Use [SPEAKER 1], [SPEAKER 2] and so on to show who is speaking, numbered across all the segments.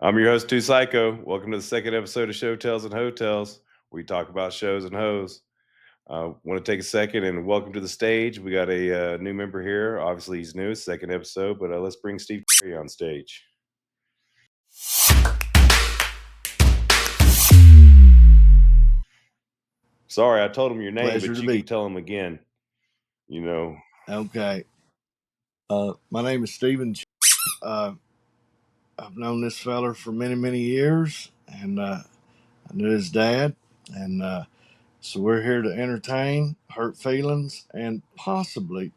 [SPEAKER 1] I'm your host, Too Psycho. Welcome to the second episode of ShowTales and Hotels, where we talk about shows and hoes. Want to take a second and welcome to the stage. We got a new member here. Obviously, he's new, second episode, but let's bring Steve on stage. Sorry, I told him your name,
[SPEAKER 2] Pleasure
[SPEAKER 1] but
[SPEAKER 2] to
[SPEAKER 1] you
[SPEAKER 2] be.
[SPEAKER 1] can tell him again. You know,
[SPEAKER 2] Okay. My name is Steven. I've known this feller for many, many years, and I knew his dad. And so we're here to entertain, hurt feelings, and possibly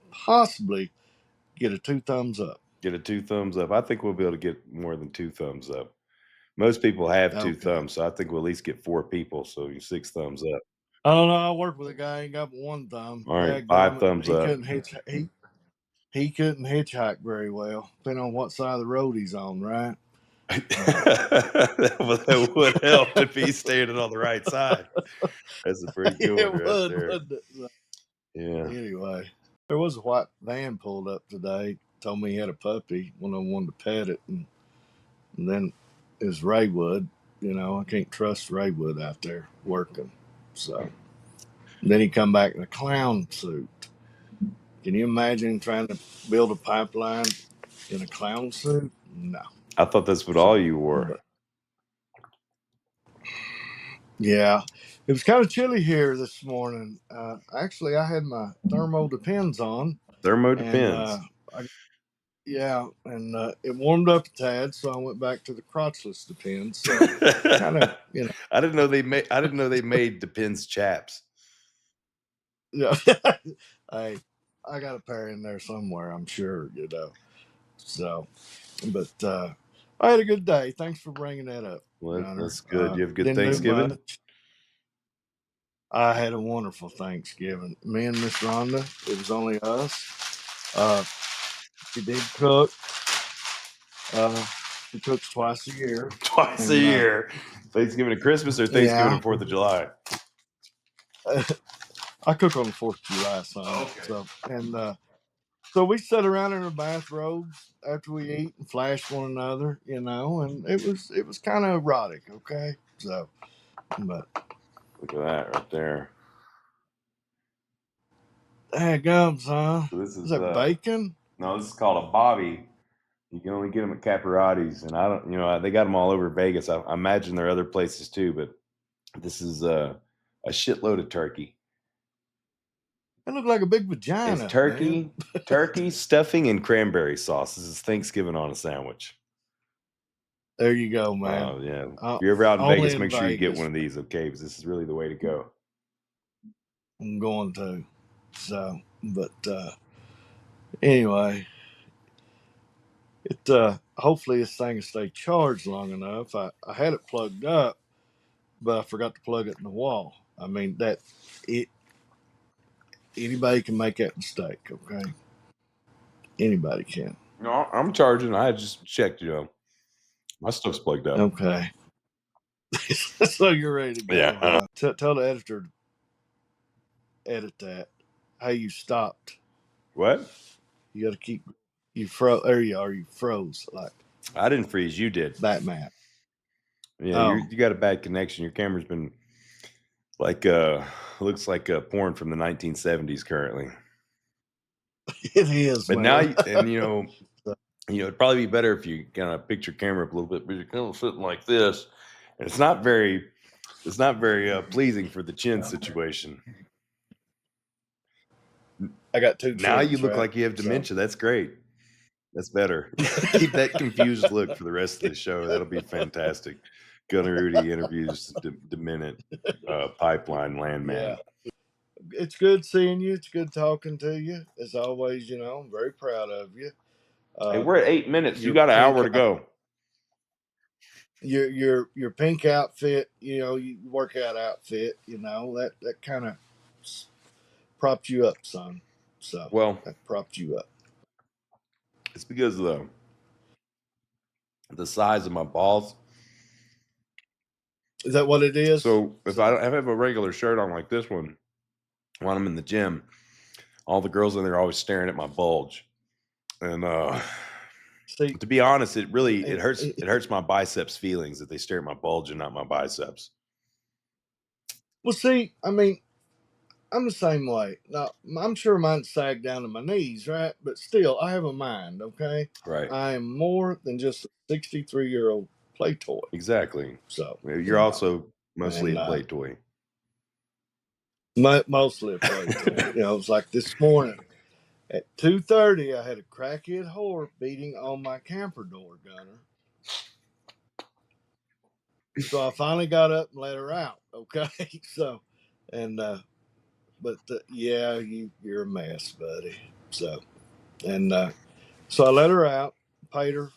[SPEAKER 2] get a 2 thumbs up.
[SPEAKER 1] get a 2 thumbs up. I think we'll be able to get more than 2 thumbs up. Most people have two
[SPEAKER 2] Okay.
[SPEAKER 1] thumbs, so I think we'll at least get 4 people. So 6 thumbs up.
[SPEAKER 2] I don't know. I work with a guy ain't got but 1 thumb.
[SPEAKER 1] All right,
[SPEAKER 2] Dadgummit,
[SPEAKER 1] 5 thumbs
[SPEAKER 2] he
[SPEAKER 1] up.
[SPEAKER 2] couldn't he couldn't hitchhike very well, depending on what side of the road he's on, right?
[SPEAKER 1] That would help if he's standing on the right side. That's a pretty good one right there.
[SPEAKER 2] Wouldn't it? So,
[SPEAKER 1] Yeah.
[SPEAKER 2] anyway, there was a white van pulled up today. Told me he had a puppy. One of them wanted to pet it, and then it was Raywood. You know, I can't trust Raywood out there working. So then he come back in a clown suit. Can you imagine trying to build a pipeline in a clown suit? No.
[SPEAKER 1] I thought that's what all you wore.
[SPEAKER 2] But, yeah, it was kind of chilly here this morning. Actually, I had my thermo Depends on.
[SPEAKER 1] Thermo Depends.
[SPEAKER 2] Yeah, and it warmed up a tad, so I went back to the crotchless Depends. So kind of, you know.
[SPEAKER 1] I didn't know they made Depends chaps.
[SPEAKER 2] Yeah, I got a pair in there somewhere, I'm sure, you know. So, but I had a good day. Thanks for bringing that up.
[SPEAKER 1] Well, that's good. You have a good
[SPEAKER 2] Didn't do
[SPEAKER 1] Thanksgiving?
[SPEAKER 2] much. I had a wonderful Thanksgiving. Me and Miss Rhonda. It was only us. She did cook. She cooks twice a year.
[SPEAKER 1] Twice a year. Thanksgiving and Christmas, or Thanksgiving and 4th of July?
[SPEAKER 2] I cook on the 4th of July, son. Okay. So we sat around in our bathrobes after we eat and flash one another, you know, and it was kind of erotic, okay? So, but
[SPEAKER 1] look at that right there.
[SPEAKER 2] Daggums, huh?
[SPEAKER 1] So this
[SPEAKER 2] is that bacon?
[SPEAKER 1] No, this is called a Bobby. You can only get them at Caparotti's, and I don't, they got them all over Vegas. I imagine there are other places too, but this is a shitload of turkey.
[SPEAKER 2] It looked like a big vagina.
[SPEAKER 1] It's turkey, turkey stuffing, and cranberry sauce. This is Thanksgiving on a sandwich.
[SPEAKER 2] There you go, man.
[SPEAKER 1] Oh yeah. If you're ever out in Vegas, make sure you get
[SPEAKER 2] Vegas.
[SPEAKER 1] one of these, okay? Because this is really the way to go.
[SPEAKER 2] I'm going to. So, but anyway, it hopefully this thing will stay charged long enough. I had it plugged up, but I forgot to plug it in the wall. I mean anybody can make that mistake, okay? Anybody can.
[SPEAKER 1] No, I'm charging. I just checked, my stuff's plugged up.
[SPEAKER 2] Okay. So you're ready to go.
[SPEAKER 1] Yeah.
[SPEAKER 2] Tell the editor to edit that. How you stopped.
[SPEAKER 1] What?
[SPEAKER 2] You got to keep. You froze. There you are. You froze. Like
[SPEAKER 1] I didn't freeze. You did.
[SPEAKER 2] Batman.
[SPEAKER 1] Yeah, you got a bad connection. Your camera's been like looks like porn from the 1970s currently.
[SPEAKER 2] It is.
[SPEAKER 1] But
[SPEAKER 2] man.
[SPEAKER 1] Now it'd probably be better if you kind of picked your camera up a little bit, but you're kind of sitting like this, and it's not very pleasing for the chin situation.
[SPEAKER 2] I got 2 chins.
[SPEAKER 1] Now you look like you have dementia. That's great. That's better. Keep that confused look for the rest of the show. That'll be fantastic. Gunner Rudy interviews demented pipeline landman.
[SPEAKER 2] Yeah. It's good seeing you. It's good talking to you. As always, I'm very proud of you.
[SPEAKER 1] Hey, we're at 8 minutes. You got an hour to go.
[SPEAKER 2] Your pink outfit, your workout outfit, that kind of propped you up, son. So that propped you up.
[SPEAKER 1] It's because of the size of my balls.
[SPEAKER 2] Is that what it is?
[SPEAKER 1] So if I have a regular shirt on like this one, when I'm in the gym, all the girls in there are always staring at my bulge. And
[SPEAKER 2] See,
[SPEAKER 1] To be honest, it really
[SPEAKER 2] and
[SPEAKER 1] it hurts my biceps feelings that they stare at my bulge and not my biceps.
[SPEAKER 2] well, see, I mean, I'm the same way. Now, I'm sure mine sag down to my knees, right? But still, I have a mind. Okay,
[SPEAKER 1] Right.
[SPEAKER 2] I am more than just a 63-year-old play toy.
[SPEAKER 1] Exactly.
[SPEAKER 2] So
[SPEAKER 1] You're also mostly
[SPEAKER 2] and
[SPEAKER 1] a play toy.
[SPEAKER 2] mostly a play toy. You know, it was like this morning at 2:30, I had a crackhead whore beating on my camper door, Gunner. So I finally got up and let her out. Okay, so and but yeah, you're a mess, buddy. So and so I let her out, paid her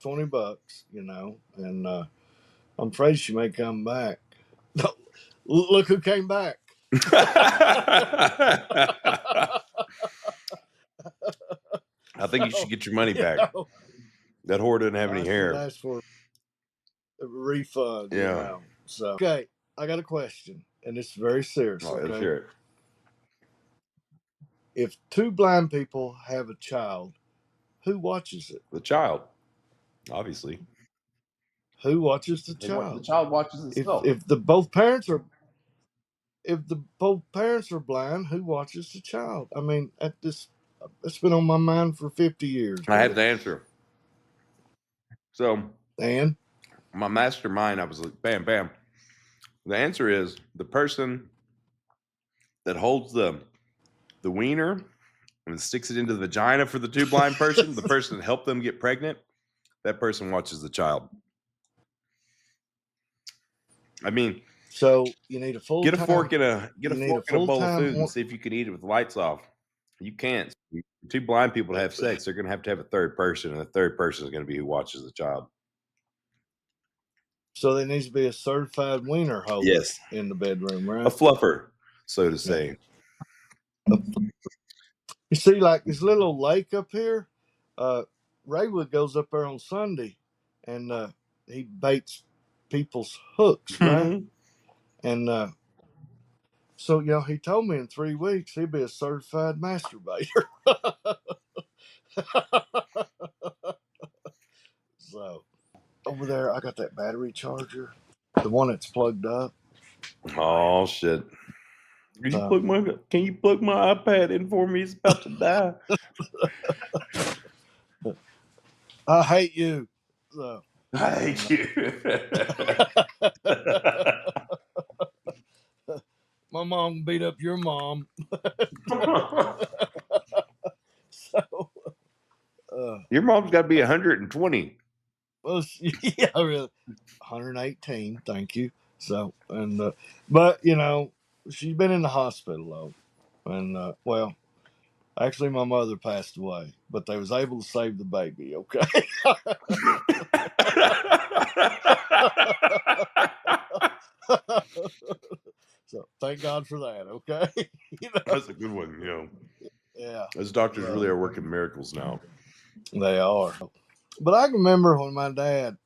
[SPEAKER 2] $20, you know, and I'm afraid she may come back. Look who came back.
[SPEAKER 1] I think you
[SPEAKER 2] So,
[SPEAKER 1] should get your money
[SPEAKER 2] you
[SPEAKER 1] back.
[SPEAKER 2] know,
[SPEAKER 1] That whore doesn't have any
[SPEAKER 2] I should
[SPEAKER 1] hair.
[SPEAKER 2] ask for a refund, you
[SPEAKER 1] Yeah.
[SPEAKER 2] know. So okay, I got a question, and it's very serious.
[SPEAKER 1] Oh, let's
[SPEAKER 2] Okay,
[SPEAKER 1] hear it.
[SPEAKER 2] if two blind people have a child, who watches it?
[SPEAKER 1] The child, obviously.
[SPEAKER 2] Who watches the
[SPEAKER 3] The
[SPEAKER 2] child?
[SPEAKER 3] child watches
[SPEAKER 2] If
[SPEAKER 3] itself.
[SPEAKER 2] if the both parents are if the both parents are blind, who watches the child? I mean, at this, it's been on my mind for 50 years,
[SPEAKER 1] I had
[SPEAKER 2] buddy.
[SPEAKER 1] the answer. So
[SPEAKER 2] And
[SPEAKER 1] my mastermind, I was like, bam, bam. The answer is the person that holds the wiener and sticks it into the vagina for the two blind person, the person that helped them get pregnant, that person watches the child. I mean,
[SPEAKER 2] so you need a full
[SPEAKER 1] get a
[SPEAKER 2] time.
[SPEAKER 1] fork in a
[SPEAKER 2] You need a full
[SPEAKER 1] bowl of
[SPEAKER 2] time.
[SPEAKER 1] food and see if you can eat it with the lights off. You can't. Two blind people to have sex, they're going to have a third person, and the third person is going to be who watches the child.
[SPEAKER 2] So there needs to be a certified wiener holder
[SPEAKER 1] Yes,
[SPEAKER 2] in the bedroom,
[SPEAKER 1] a
[SPEAKER 2] right?
[SPEAKER 1] fluffer, so to say.
[SPEAKER 2] You see, like this little lake up here, Raywood goes up there on Sunday, and he baits people's hooks, right?
[SPEAKER 1] Mhm.
[SPEAKER 2] And so, you know, he told me in 3 weeks he'd be a certified masturbator. So over there, I got that battery charger, the one that's plugged up.
[SPEAKER 1] Oh shit!
[SPEAKER 2] So
[SPEAKER 1] Can you plug my iPad in for me? It's about to die.
[SPEAKER 2] I hate you. So,
[SPEAKER 1] I hate you.
[SPEAKER 2] my mom beat up your mom. So,
[SPEAKER 1] Your mom's got to be 120.
[SPEAKER 2] well, yeah, really, 118. Thank you. So, and but you know, she's been in the hospital though, and well, actually, my mother passed away, but they was able to save the baby. Okay. So thank God for that. Okay. You know?
[SPEAKER 1] That's a good one. You know,
[SPEAKER 2] Yeah.
[SPEAKER 1] those doctors
[SPEAKER 2] So
[SPEAKER 1] really are working miracles now.
[SPEAKER 2] they are. But I can remember when my dad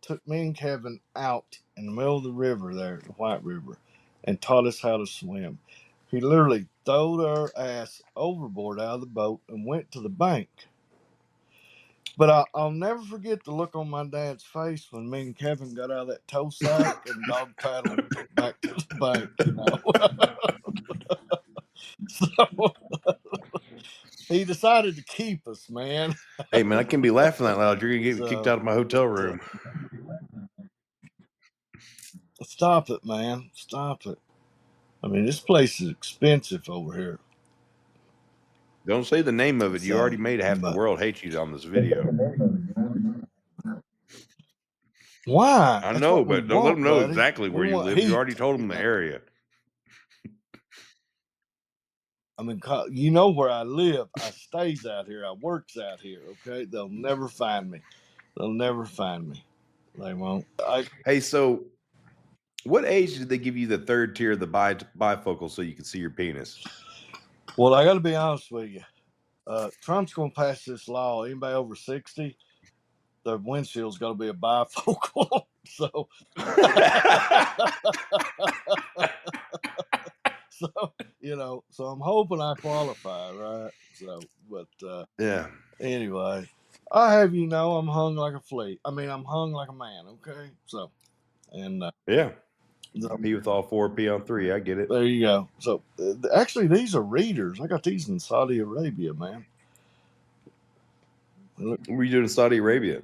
[SPEAKER 2] took me and Kevin out in the middle of the river there, the White River, and taught us how to swim. He literally throwed our ass overboard out of the boat and went to the bank. But I'll never forget the look on my dad's face when me and Kevin got out of that tow sack and dog paddled back to the bank, you know. So he decided to keep us, man.
[SPEAKER 1] Hey man, I can't be laughing that loud. You're gonna get me kicked
[SPEAKER 2] So
[SPEAKER 1] out of my hotel
[SPEAKER 2] but,
[SPEAKER 1] room.
[SPEAKER 2] stop it, man. Stop it. I mean, this place is expensive over here.
[SPEAKER 1] Don't say the name of it. You
[SPEAKER 2] So,
[SPEAKER 1] already made half the
[SPEAKER 2] but
[SPEAKER 1] world hate you on this video.
[SPEAKER 2] why?
[SPEAKER 1] I
[SPEAKER 2] That's
[SPEAKER 1] know,
[SPEAKER 2] what we
[SPEAKER 1] but don't let them
[SPEAKER 2] want,
[SPEAKER 1] know
[SPEAKER 2] buddy.
[SPEAKER 1] exactly
[SPEAKER 2] We
[SPEAKER 1] where you
[SPEAKER 2] want
[SPEAKER 1] live. You
[SPEAKER 2] heat.
[SPEAKER 1] already told them
[SPEAKER 2] You
[SPEAKER 1] the
[SPEAKER 2] know?
[SPEAKER 1] area.
[SPEAKER 2] I mean, you know where I live. I stays out here. I works out here. Okay, they'll never find me. They'll never find me. They won't.
[SPEAKER 1] Hey, so what age did they give you the third tier of the bifocal so you can see your penis?
[SPEAKER 2] Well, I got to be honest with you. Trump's going to pass this law. Anybody over 60, the windshield's got to be a bifocal. So, so you know, so I'm hoping I qualify, right? So, but
[SPEAKER 1] Yeah.
[SPEAKER 2] anyway, I have you know I'm hung like a flea. I mean, I'm hung like a man. Okay, so and
[SPEAKER 1] Yeah.
[SPEAKER 2] so,
[SPEAKER 1] P with all four, P on three. I get it.
[SPEAKER 2] there you go. So actually, these are readers. I got these in Saudi Arabia, man. Look,
[SPEAKER 1] What were you doing in Saudi Arabia?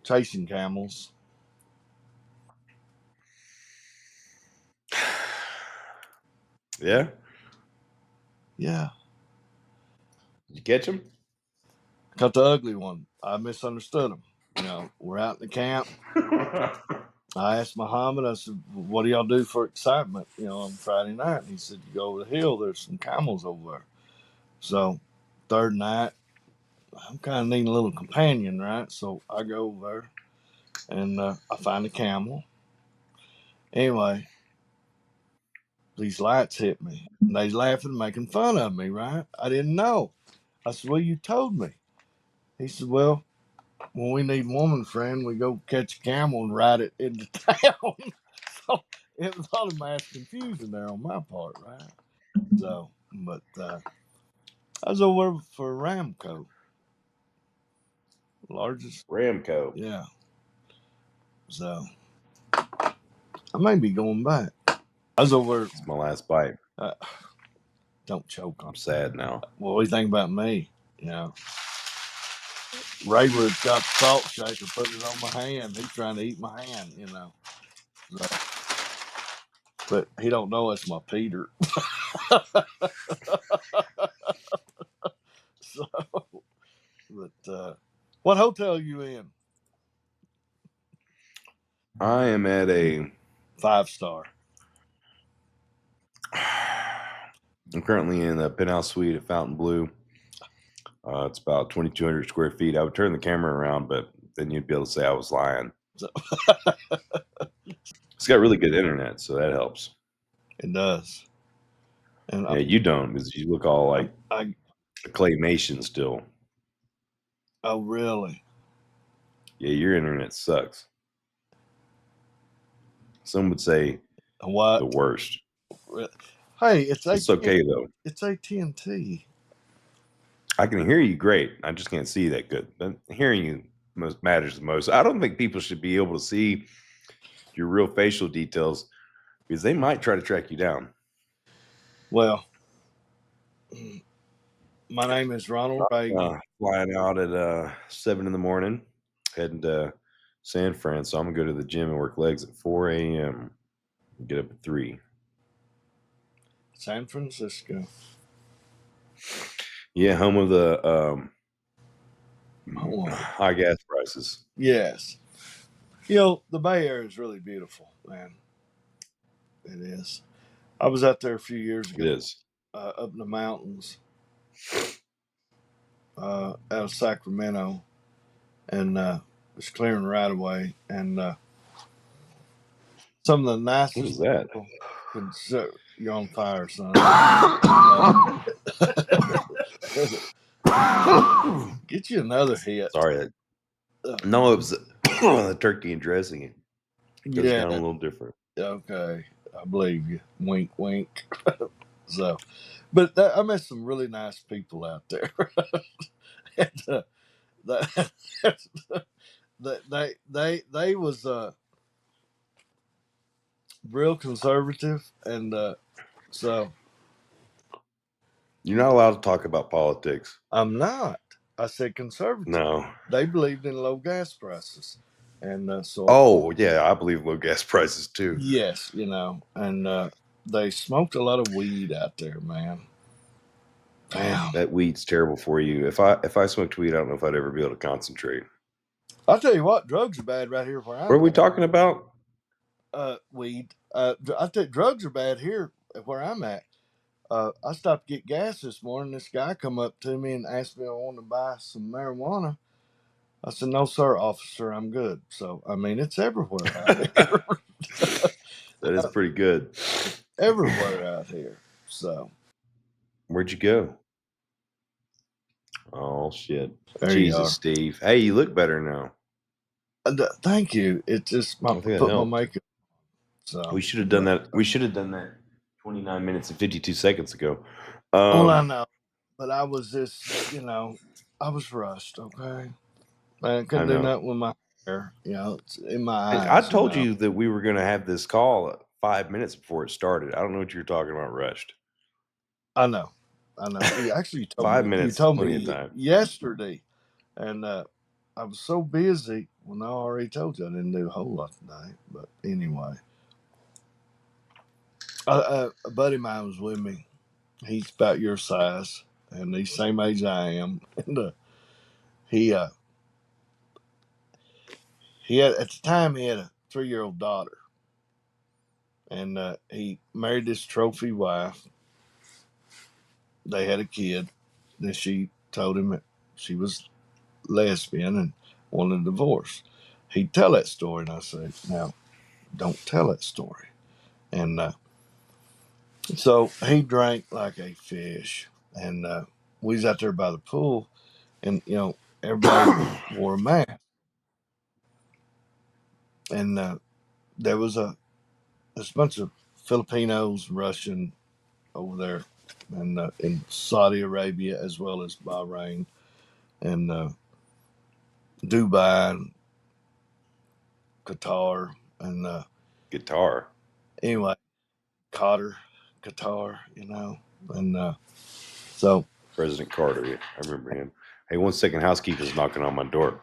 [SPEAKER 2] chasing camels.
[SPEAKER 1] Yeah.
[SPEAKER 2] Yeah,
[SPEAKER 1] Did you catch him?
[SPEAKER 2] got the ugly one. I misunderstood him. You know, we're out in the camp. I asked Muhammad, I said, what do y'all do for excitement, you know, on Friday night? And he said, you go over the hill, there's some camels over there. So, third night, I'm kind of needing a little companion, right? So, I go over there and I find a camel. Anyway, these lights hit me. And they's laughing, making fun of me, right? I didn't know. I said, well, you told me. He said, well, when we need woman friend, we go catch a camel and ride it into town. So it was a lot of mass confusion there on my part, right? So, but I was over for Ramco, largest,
[SPEAKER 1] Ramco.
[SPEAKER 2] yeah. So I may be going back. I was over.
[SPEAKER 1] It's my last bite.
[SPEAKER 2] Uh, don't choke on.
[SPEAKER 1] I'm sad now.
[SPEAKER 2] Well, what do you think about me? You know, Raywood's got the salt shaker, put it on my hand. He's trying to eat my hand, you know. So, but he don't know it's my Peter. So, but what hotel are you in?
[SPEAKER 1] I am at a
[SPEAKER 2] 5-star.
[SPEAKER 1] I'm currently in a penthouse suite at Fountain Blue. It's about 2,200 square feet. I would turn the camera around, but then you'd be able to say I was lying.
[SPEAKER 2] So,
[SPEAKER 1] It's got really good internet, so that helps.
[SPEAKER 2] it does. And
[SPEAKER 1] Yeah, you don't, because you look all like
[SPEAKER 2] I
[SPEAKER 1] claymation still.
[SPEAKER 2] oh really?
[SPEAKER 1] Yeah, your internet sucks. Some would say
[SPEAKER 2] What?
[SPEAKER 1] the worst.
[SPEAKER 2] Hey, it's
[SPEAKER 1] It's okay though.
[SPEAKER 2] It's AT&T.
[SPEAKER 1] I can hear you great. I just can't see that good. But hearing you most matters the most. I don't think people should be able to see your real facial details because they might try to track you down.
[SPEAKER 2] Well, my name is Ronald Reagan.
[SPEAKER 1] Flying out at 7 in the morning, heading to San Fran. So I'm gonna go to the gym and work legs at 4 a.m. Get up at 3.
[SPEAKER 2] San Francisco.
[SPEAKER 1] Yeah, home of the
[SPEAKER 2] Oh,
[SPEAKER 1] high gas prices.
[SPEAKER 2] yes. You know, the Bay Area is really beautiful, man. It is. I was out there a few years
[SPEAKER 1] It
[SPEAKER 2] ago,
[SPEAKER 1] is.
[SPEAKER 2] up in the mountains, out of Sacramento, and was clearing right away. And some of the
[SPEAKER 1] What
[SPEAKER 2] nicest
[SPEAKER 1] is that?
[SPEAKER 2] people you're on fire, son. Get you another hit.
[SPEAKER 1] Sorry. No, it was the turkey and dressing. It goes
[SPEAKER 2] Yeah.
[SPEAKER 1] down a little different.
[SPEAKER 2] Okay. I believe you. Wink, wink. So, but I met some really nice people out there. And, that, they was real conservative, and so
[SPEAKER 1] You're not allowed to talk about politics.
[SPEAKER 2] I'm not. I said conservative.
[SPEAKER 1] No.
[SPEAKER 2] They believed in low gas prices, and so
[SPEAKER 1] Oh, yeah, I believe low gas prices too.
[SPEAKER 2] yes, you know, and they smoked a lot of weed out there, man. Damn.
[SPEAKER 1] That weed's terrible for you. If I smoked weed, I don't know if I'd ever be able to concentrate.
[SPEAKER 2] I'll tell you what, drugs are bad right here where I'm
[SPEAKER 1] What are we
[SPEAKER 2] at.
[SPEAKER 1] talking about?
[SPEAKER 2] Weed. I tell you, drugs are bad here where I'm at. I stopped to get gas this morning. This guy come up to me and asked me if I wanted to buy some marijuana. I said, "No, sir, officer, I'm good." So, I mean, it's everywhere out here.
[SPEAKER 1] That is pretty good.
[SPEAKER 2] Everywhere out here. So,
[SPEAKER 1] Where'd you go? Oh shit!
[SPEAKER 2] there you
[SPEAKER 1] Jesus,
[SPEAKER 2] are.
[SPEAKER 1] Steve. Hey, you look better now.
[SPEAKER 2] Thank you. It just
[SPEAKER 1] I think that
[SPEAKER 2] put my
[SPEAKER 1] helped.
[SPEAKER 2] makeup. So
[SPEAKER 1] We should have done that. We should have done that 29 minutes and 52 seconds ago.
[SPEAKER 2] well, I know. but I was just, I was rushed. Okay, I
[SPEAKER 1] I
[SPEAKER 2] couldn't do
[SPEAKER 1] know.
[SPEAKER 2] nothing with my hair. It's in my
[SPEAKER 1] And I
[SPEAKER 2] eyes.
[SPEAKER 1] told you that we were gonna have this call 5 minutes before it started. I don't know what you're talking about rushed.
[SPEAKER 2] I know, I know. Actually,
[SPEAKER 1] 5
[SPEAKER 2] you
[SPEAKER 1] minutes is
[SPEAKER 2] told
[SPEAKER 1] plenty of
[SPEAKER 2] me
[SPEAKER 1] time.
[SPEAKER 2] yesterday, and I was so busy when I already told you I didn't do a whole lot tonight. But anyway, a buddy of mine was with me. He's about your size, and he's same age I am. And he he had at the time he had a 3-year-old daughter, and he married this trophy wife. They had a kid. Then she told him that she was lesbian and wanted a divorce. He'd tell that story, and I said, "Now, don't tell that story." And so he drank like a fish, and we was out there by the pool, and everybody wore a mask, and there was this bunch of Filipinos, Russian over there, and in Saudi Arabia as well as Bahrain and Dubai and Qatar, and
[SPEAKER 1] Guitar.
[SPEAKER 2] anyway, Qatar, and so
[SPEAKER 1] President Carter, yeah, I remember him. Hey, 1 second, housekeeper's knocking on my door.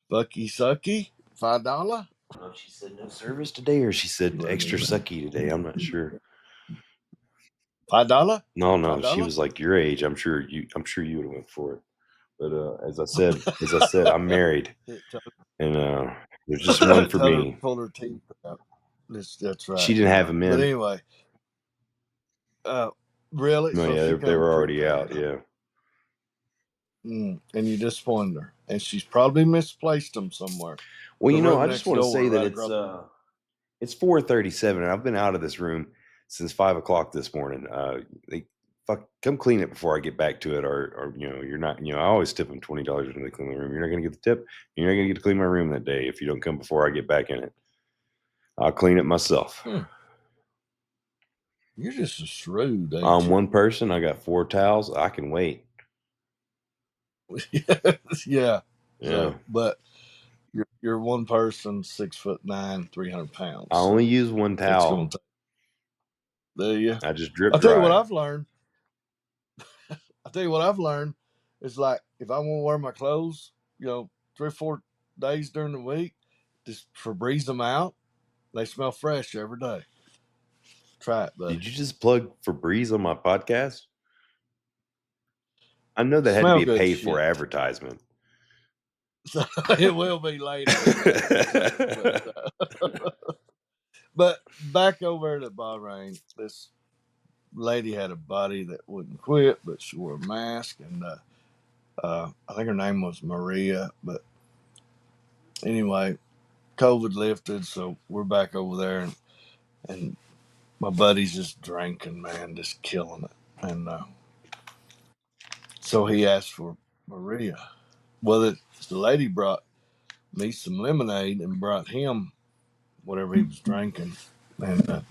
[SPEAKER 2] Bucky Sucky, $5.
[SPEAKER 1] Oh, she said no service today, or she said extra sucky today. I'm not sure.
[SPEAKER 2] $5,
[SPEAKER 1] No, no, she
[SPEAKER 2] $5.
[SPEAKER 1] was like your age. I'm sure you would have went for it. But as I said, I'm married, and there's just one for
[SPEAKER 2] Tell her to
[SPEAKER 1] me.
[SPEAKER 2] pull her teeth out. That's
[SPEAKER 1] She
[SPEAKER 2] right,
[SPEAKER 1] didn't have him
[SPEAKER 2] But
[SPEAKER 1] in.
[SPEAKER 2] anyway, uh, really,
[SPEAKER 1] No,
[SPEAKER 2] so
[SPEAKER 1] yeah,
[SPEAKER 2] she
[SPEAKER 1] they
[SPEAKER 2] come
[SPEAKER 1] were already out.
[SPEAKER 2] prepared.
[SPEAKER 1] Yeah.
[SPEAKER 2] And you disappointed her, and she's probably misplaced them somewhere.
[SPEAKER 1] Well,
[SPEAKER 2] The room
[SPEAKER 1] I just
[SPEAKER 2] next
[SPEAKER 1] want to
[SPEAKER 2] door,
[SPEAKER 1] say that
[SPEAKER 2] right across.
[SPEAKER 1] it's 4:37, and I've been out of this room since 5 o'clock this morning. They come clean it before I get back to it, or you're not. I always tip them $20 when they clean the room. You're not gonna get the tip. You're not gonna get to clean my room that day if you don't come before I get back in it. I'll clean it myself.
[SPEAKER 2] You're just a shrewd, ain't
[SPEAKER 1] I'm
[SPEAKER 2] you?
[SPEAKER 1] one person. I got 4 towels. I can wait.
[SPEAKER 2] Yeah.
[SPEAKER 1] Yeah.
[SPEAKER 2] So, but you're one person, 6'9", 300 pounds.
[SPEAKER 1] I only use one
[SPEAKER 2] It's gonna
[SPEAKER 1] towel.
[SPEAKER 2] take. There you.
[SPEAKER 1] I just drip
[SPEAKER 2] I'll tell you what
[SPEAKER 1] dry.
[SPEAKER 2] I've learned. Is like if I want to wear my clothes, 3 or 4 days during the week, just Febreze them out. They smell fresh every day. Try it, buddy.
[SPEAKER 1] Did you just plug Febreze on my podcast? I know that had to
[SPEAKER 2] Smell
[SPEAKER 1] be a
[SPEAKER 2] good
[SPEAKER 1] paid for
[SPEAKER 2] shit.
[SPEAKER 1] advertisement.
[SPEAKER 2] So it will be later. But back over at Bahrain, this lady had a body that wouldn't quit, but she wore a mask, and I think her name was Maria. But anyway, COVID lifted, so we're back over there, and my buddy's just drinking, man, just killing it. And so he asked for Maria. Well, the lady brought me some lemonade and brought him whatever he was drinking. And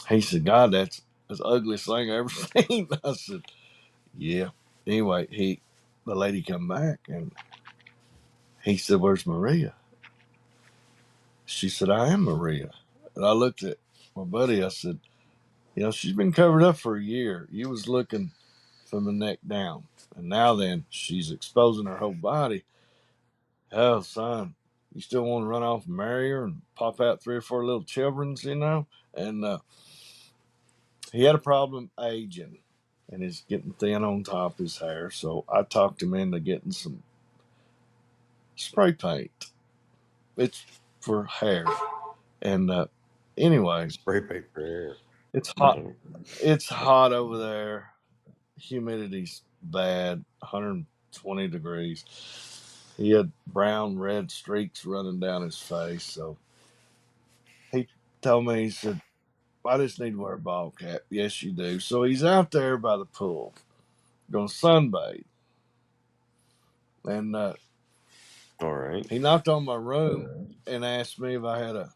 [SPEAKER 2] he said, "God, that's the ugliest thing I ever seen." I said, "Yeah." Anyway, the lady come back and he said, "Where's Maria?" She said, "I am Maria." And I looked at my buddy. I said, "She's been covered up for a year. You was looking from the neck down, and now then she's exposing her whole body. Oh, son, you still want to run off and marry her and pop out 3 or 4 little children's?" And he had a problem aging, and he's getting thin on top of his hair. So I talked him into getting some spray paint. It's for hair. And anyway,
[SPEAKER 1] Spray paint for hair.
[SPEAKER 2] it's hot. It's hot over there. Humidity's bad, 120 degrees. He had brown, red streaks running down his face. So he told me, he said, "I just need to wear a ball cap." Yes, you do. So he's out there by the pool, going to sunbathe. And
[SPEAKER 1] All right.
[SPEAKER 2] he knocked on my room and asked me if I had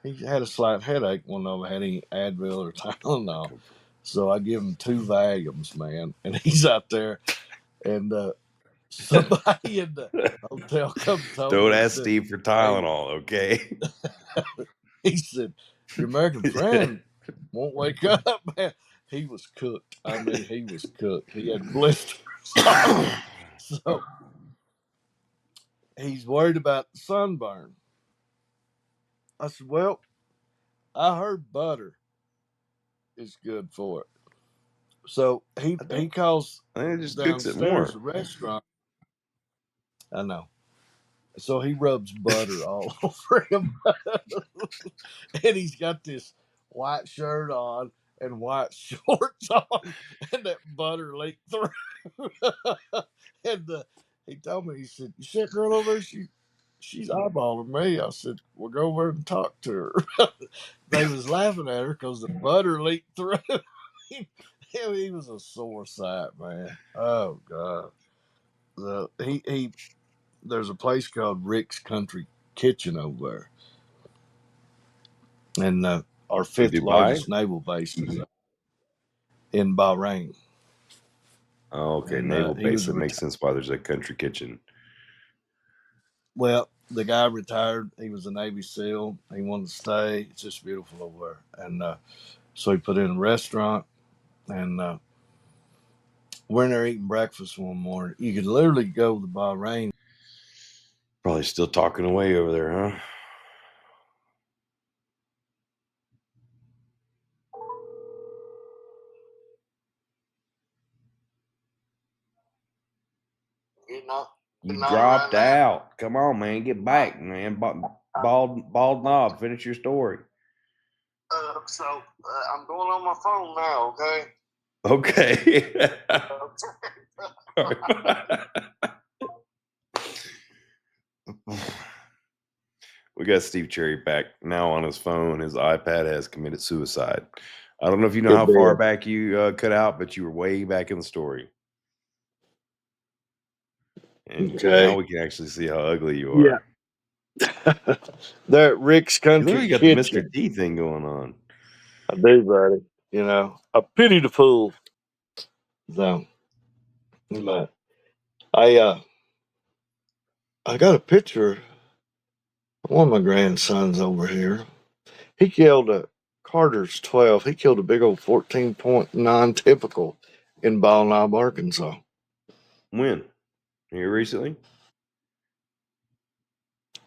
[SPEAKER 2] he had a slight headache. Well, no, I had any Advil or Tylenol. So I give him 2 Valiums, man, and he's out there, and somebody in the hotel come told
[SPEAKER 1] Don't
[SPEAKER 2] me,
[SPEAKER 1] ask
[SPEAKER 2] said,
[SPEAKER 1] Steve for
[SPEAKER 2] "Hey,"
[SPEAKER 1] Tylenol, okay?
[SPEAKER 2] he said, "Your American friend won't wake up, man." He was cooked. I mean, he was cooked. He had blisters on him. So he's worried about sunburn. I said, "Well, I heard butter is good for it." So he
[SPEAKER 1] I don't.
[SPEAKER 2] calls
[SPEAKER 1] I think it just cooks it
[SPEAKER 2] downstairs
[SPEAKER 1] more.
[SPEAKER 2] the restaurant. I know. So he rubs butter all over him, and he's got this white shirt on and white shorts on, and that butter leaked through. And he told me, he said, "You see that girl over there? She's eyeballing me." I said, "Well, go over and talk to her." They was laughing at her because the butter leaked through. He was a sore sight, man. Oh God. He there's a place called Rick's Country Kitchen over there, and our
[SPEAKER 1] In
[SPEAKER 2] 5th
[SPEAKER 1] Dubai?
[SPEAKER 2] largest naval base is in Bahrain.
[SPEAKER 1] Oh, okay.
[SPEAKER 2] And
[SPEAKER 1] Naval
[SPEAKER 2] he
[SPEAKER 1] base.
[SPEAKER 2] was a
[SPEAKER 1] That makes sense why there's a country kitchen.
[SPEAKER 2] well, the guy retired. He was a Navy SEAL. He wanted to stay. It's just beautiful over there, and so he put in a restaurant, and we're in there eating breakfast one morning. You could literally go to Bahrain.
[SPEAKER 1] Probably still talking away over there, huh? You dropped out. Come on, man. Get back, man. Bald knob. Finish your story.
[SPEAKER 2] So I'm going on my phone now.
[SPEAKER 1] Okay. We got Steve Cherry back now on his phone. His iPad has committed suicide. I don't know if you know how far back you cut out, but you were way back in the story. And now
[SPEAKER 2] Okay.
[SPEAKER 1] we can actually see how ugly you
[SPEAKER 2] Yeah.
[SPEAKER 1] are.
[SPEAKER 2] They're at Rick's
[SPEAKER 1] You
[SPEAKER 2] Country
[SPEAKER 1] literally got the Mr.
[SPEAKER 2] Kitchen.
[SPEAKER 1] T thing going on.
[SPEAKER 2] I do, buddy. You know, I pity the fool. So, but I got a picture of one of my grandsons over here. He killed a Carter's 12. He killed a big old 14.9 typical in Ball Knob, Arkansas.
[SPEAKER 1] When? Here recently?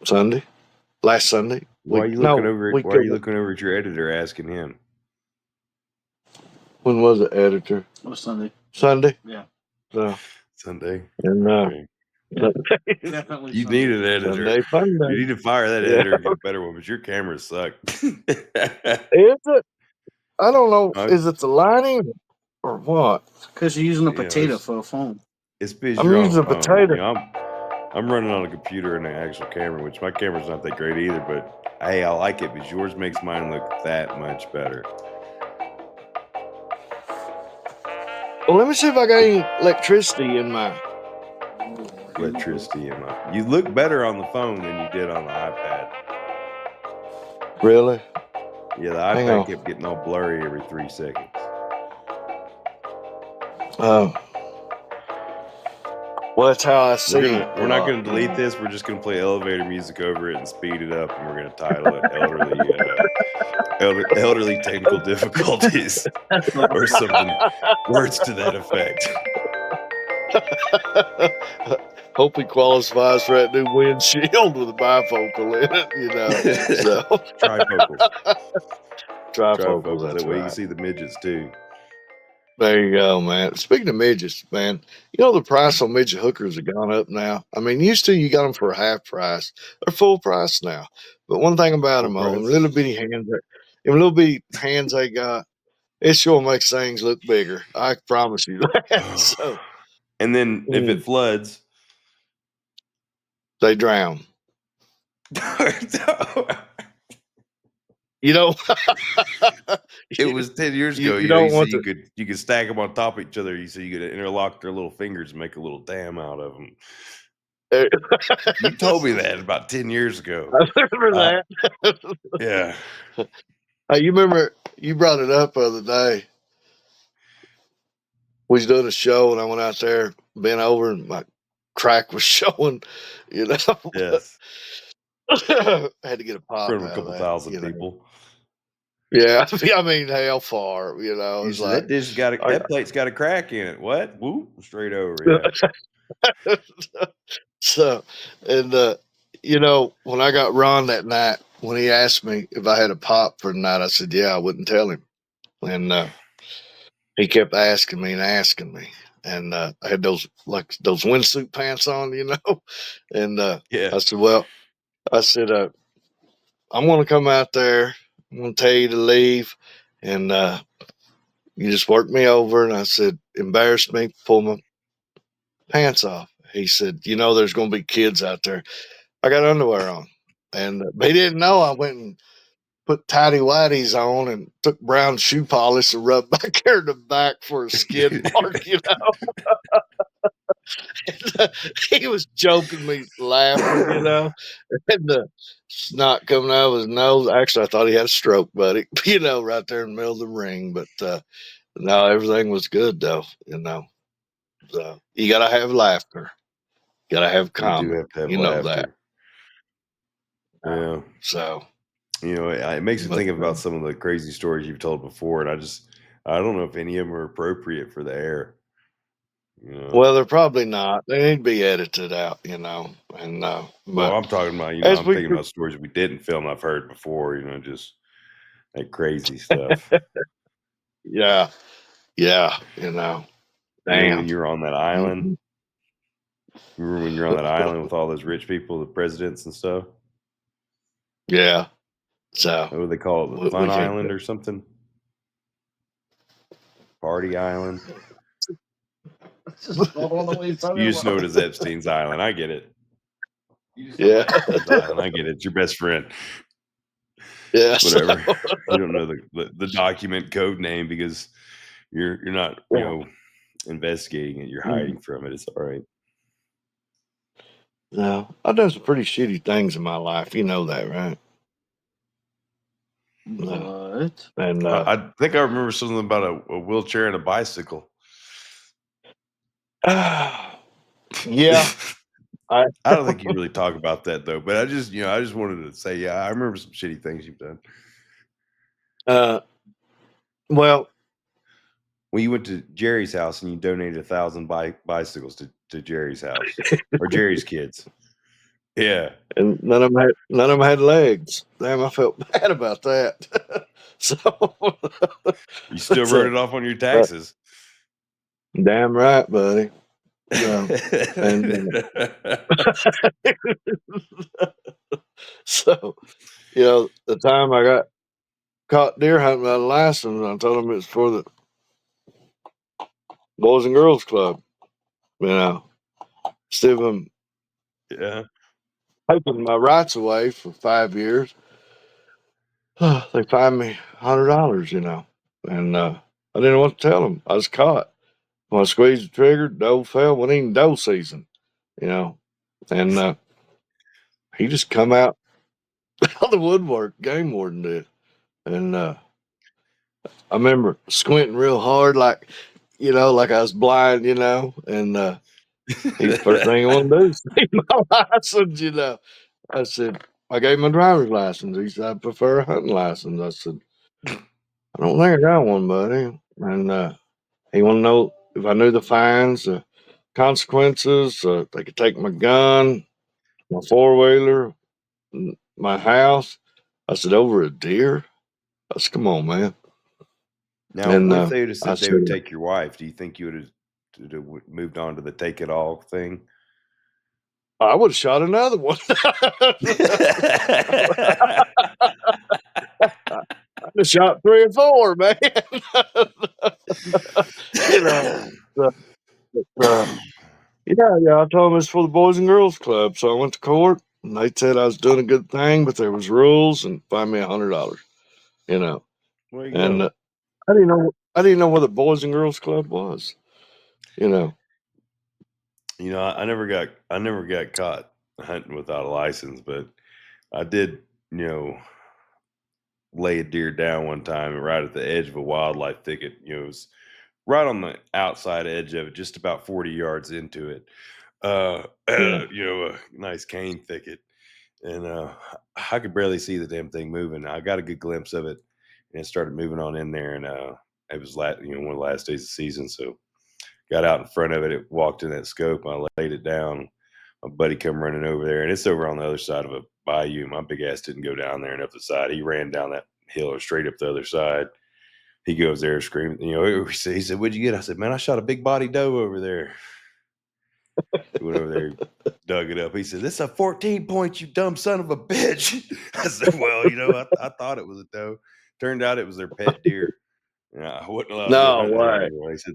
[SPEAKER 2] Sunday, last Sunday.
[SPEAKER 1] Why are you looking over it? Why are you looking over at your editor asking him?
[SPEAKER 2] When was it, editor?
[SPEAKER 3] It was Sunday.
[SPEAKER 2] Sunday.
[SPEAKER 3] Yeah.
[SPEAKER 2] So
[SPEAKER 1] Sunday.
[SPEAKER 2] and
[SPEAKER 1] Okay.
[SPEAKER 3] Definitely
[SPEAKER 1] You
[SPEAKER 3] Sunday.
[SPEAKER 1] need an editor.
[SPEAKER 2] Sunday fun day.
[SPEAKER 1] You need to fire that editor and get a better one, but your cameras suck.
[SPEAKER 2] Is it? I don't know.
[SPEAKER 1] Huh?
[SPEAKER 2] Is it the lighting or what?
[SPEAKER 3] Because you're using a
[SPEAKER 1] You know,
[SPEAKER 3] potato for a phone.
[SPEAKER 1] It's because
[SPEAKER 2] I'm
[SPEAKER 1] you're on
[SPEAKER 2] using
[SPEAKER 1] a
[SPEAKER 2] a
[SPEAKER 1] phone.
[SPEAKER 2] potato.
[SPEAKER 1] You know, I'm running on a computer and an actual camera, which my camera's not that great either, but hey, I like it because yours makes mine look that much better.
[SPEAKER 2] Well, let me see if I got any electricity in my.
[SPEAKER 1] Electricity in my. You look better on the phone than you did on the iPad.
[SPEAKER 2] Really?
[SPEAKER 1] Yeah, the iPad kept getting all blurry every 3 seconds.
[SPEAKER 2] Oh. Well, that's how I see it.
[SPEAKER 1] We're not going to delete this. We're just going to play elevator music over it and speed it up, and we're going to title it elderly technical difficulties or something, words to that effect.
[SPEAKER 2] Hope he qualifies for that new windshield with a bifocal in it, you know. So
[SPEAKER 1] Trifocals.
[SPEAKER 2] Trifocals, that's
[SPEAKER 1] that way
[SPEAKER 2] right.
[SPEAKER 1] you can see the midgets too.
[SPEAKER 2] There you go, man. Speaking of midgets, man, you know the price on midget hookers have gone up now. I mean, used to you got them for half price. They're full price now. But one thing about them, them little bitty hands, they got, it sure makes things look bigger. I promise you that. So,
[SPEAKER 1] and then if it floods,
[SPEAKER 2] they drown. You know,
[SPEAKER 1] it was 10 years ago. You could stack them on top of each other. You could interlock their little fingers and make a little dam out of them. You told me that about 10 years ago.
[SPEAKER 2] I remember that.
[SPEAKER 1] Yeah.
[SPEAKER 2] Hey, you remember you brought it up the other day. we was doing a show, and I went out there, bent over, and my crack was showing. But
[SPEAKER 1] Yes.
[SPEAKER 2] I had to get a
[SPEAKER 1] In
[SPEAKER 2] pop
[SPEAKER 1] front of a
[SPEAKER 2] out of
[SPEAKER 1] couple
[SPEAKER 2] that.
[SPEAKER 1] thousand people.
[SPEAKER 2] Yeah, I mean, how far?
[SPEAKER 1] You
[SPEAKER 2] It's
[SPEAKER 1] said
[SPEAKER 2] like I,
[SPEAKER 1] that plate's got a crack in it. What? Whoop, straight over. Yeah.
[SPEAKER 2] so, and when I got Ron that night, when he asked me if I had a pop for the night, I said, yeah, I wouldn't tell him. And he kept asking me and asking me. And I had those windsuit pants on, And
[SPEAKER 1] Yeah.
[SPEAKER 2] I said, well, I said, I'm going to come out there. I'm going to tell you to leave. And you just work me over. And I said, embarrass me, pull my pants off. He said, there's going to be kids out there. I got underwear on. And he didn't know I went and put tidy whities on and took brown shoe polish and rubbed back there in the back for a skid mark, He was joking me, laughing, and the snot coming out of his nose. Actually, I thought he had a stroke, buddy, right there in the middle of the ring. But no, everything was good, though. So you got to have laughter, got to have
[SPEAKER 1] You do
[SPEAKER 2] comedy,
[SPEAKER 1] have to have
[SPEAKER 2] that.
[SPEAKER 1] laughter. Yeah.
[SPEAKER 2] So,
[SPEAKER 1] It makes me
[SPEAKER 2] but
[SPEAKER 1] think about some of the crazy stories you've told before, and I don't know if any of them are appropriate for the air.
[SPEAKER 2] well, they're probably not. They need to be edited out, And
[SPEAKER 1] Well,
[SPEAKER 2] but
[SPEAKER 1] I'm talking about,
[SPEAKER 2] as
[SPEAKER 1] I'm
[SPEAKER 2] we,
[SPEAKER 1] thinking about stories we didn't film I've heard before, just like crazy stuff.
[SPEAKER 2] yeah, yeah,
[SPEAKER 1] When
[SPEAKER 2] damn.
[SPEAKER 1] you're on that island,
[SPEAKER 2] Mhm.
[SPEAKER 1] remember when you're on that island with all those rich people, the presidents and stuff?
[SPEAKER 2] Yeah. So
[SPEAKER 1] What do they call it? The Fun
[SPEAKER 2] we can't.
[SPEAKER 1] Island or something? Party Island?
[SPEAKER 3] Just don't know what you're talking
[SPEAKER 1] You just know it
[SPEAKER 3] about.
[SPEAKER 1] as Epstein's Island. I get it. You just know
[SPEAKER 2] Yeah.
[SPEAKER 1] about Epstein's Island. I get it. It's your best friend.
[SPEAKER 2] Yeah. So,
[SPEAKER 1] Whatever. You don't know the document code name because you're not, investigating it. You're hiding from it. It's all right.
[SPEAKER 2] no, I've done some pretty shitty things in my life. You know that, right? No.
[SPEAKER 3] But
[SPEAKER 2] And
[SPEAKER 1] I think I remember something about a wheelchair and a bicycle.
[SPEAKER 2] yeah, I
[SPEAKER 1] I don't think you really talk about that though, but I just wanted to say, yeah, I remember some shitty things you've done.
[SPEAKER 2] well,
[SPEAKER 1] When you went to Jerry's house and you donated 1,000 bicycles to Jerry's house or Jerry's kids. Yeah.
[SPEAKER 2] and none of them had legs. Damn, I felt bad about that. So,
[SPEAKER 1] You still wrote it off on your
[SPEAKER 2] but
[SPEAKER 1] taxes.
[SPEAKER 2] damn right, buddy. So, and so, the time I got caught deer hunting without a license, I told them it was for the Boys and Girls Club. Instead of them
[SPEAKER 1] Yeah.
[SPEAKER 2] taking my rights away for 5 years, they fined me $100. And I didn't know what to tell them. I was caught. When I squeezed the trigger, doe fell. Wasn't even doe season, you know. And he just come out of the woodwork. Game warden did, and I remember squinting real hard, like like I was blind, and he first thing he wanted to do is see my license, I said, I gave him my driver's license. He said, I prefer a hunting license. I said, I don't think I got one, buddy. And he wanted to know if I knew the fines, the consequences. They could take my gun, my four wheeler, my house. I said, over a deer? I said, come on, man.
[SPEAKER 1] Now,
[SPEAKER 2] And
[SPEAKER 1] what if they would have
[SPEAKER 2] I
[SPEAKER 1] said they
[SPEAKER 2] said,
[SPEAKER 1] would take your wife? Do you think you would have moved on to the take it all thing?
[SPEAKER 2] I would have shot another one. I just shot three or four, man. you know, so, uh, yeah. I told them it's for the Boys and Girls Club. So I went to court and they said I was doing a good thing, but there was rules and fined me $100. You know,
[SPEAKER 1] There you
[SPEAKER 2] and
[SPEAKER 1] go.
[SPEAKER 2] I didn't know what the Boys and Girls Club was. You know,
[SPEAKER 1] I never got caught hunting without a license, but I did, lay a deer down one time right at the edge of a wildlife thicket. It was right on the outside edge of it, just about 40 yards into it.
[SPEAKER 2] Yeah.
[SPEAKER 1] A nice cane thicket, and I could barely see the damn thing moving. I got a good glimpse of it, and it started moving on in there, and it was one of the last days of the season, so got out in front of it. It walked in that scope. I laid it down. My buddy come running over there, and it's over on the other side of a bayou. My big ass didn't go down there and up the side. He ran down that hill or straight up the other side. He goes there screaming. He said, "What'd you get?" I said, "Man, I shot a big body doe over there." He went over there, dug it up. He said, "This is a 14 point, you dumb son of a bitch." I said, "Well, I thought it was a doe. Turned out it was their pet deer. I wasn't allowed to go
[SPEAKER 2] No
[SPEAKER 1] hunting it
[SPEAKER 2] way.
[SPEAKER 1] anymore." He said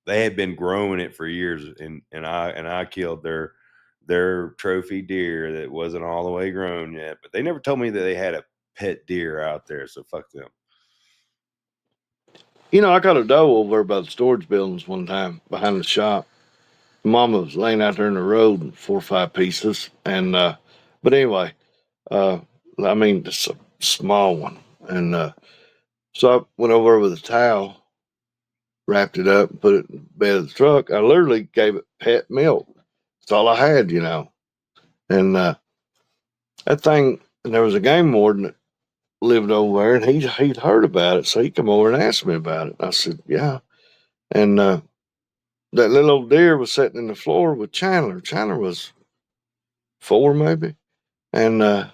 [SPEAKER 1] they had been growing it for years, and I killed their trophy deer that wasn't all the way grown yet. But they never told me that they had a pet deer out there. So fuck them.
[SPEAKER 2] I got a doe over by the storage buildings one time behind the shop. Mama was laying out there in the road in 4 or 5 pieces. And, but anyway, I mean, just a small one. And so I went over with a towel, wrapped it up, and put it in the bed of the truck. I literally gave it pet milk. That's all I had, And that thing, and there was a game warden that lived over there, and he'd heard about it. So he come over and asked me about it. I said, yeah. And that little old deer was sitting in the floor with Chandler. Chandler was 4 maybe. And I